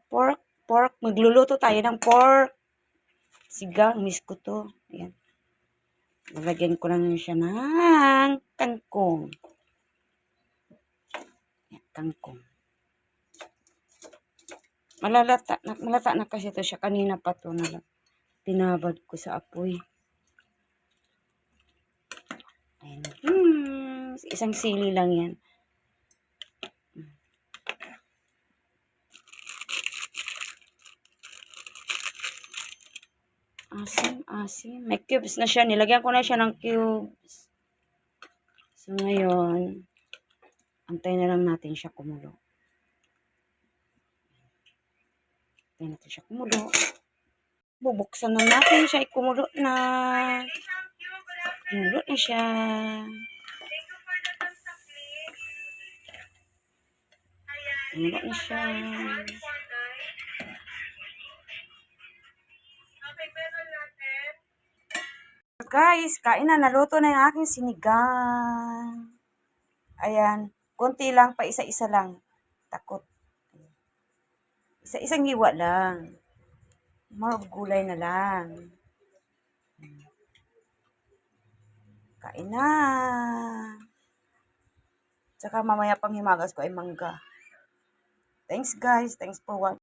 Pork. Pork. Magluluto tayo ng pork. Sigang. Miss ko to. Ayan. Lalagyan ko lang siya ng kangkong. Ayan, kangkong. Malata na kasi ito siya. Kanina pa ito. Tinabad ko sa apoy. Ayan. Isang sili lang yan. Asim. May cubes na siya. Nilagyan ko na siya ng cubes. So, ngayon, antayin na lang natin siya kumulo. Antayin natin siya kumulo. Bubuksan na natin siya. Kumulo na. Kumulo na siya. Kumulo na siya. Guys, kain na. Naluto na yung aking sinigang. Ayan. Konti lang pa. Isa-isa lang. Takot. Isa-isang hiwa lang. More gulay na lang. Kain na. Tsaka mamaya pang himagas ko ay mangga. Thanks guys. Thanks for watching.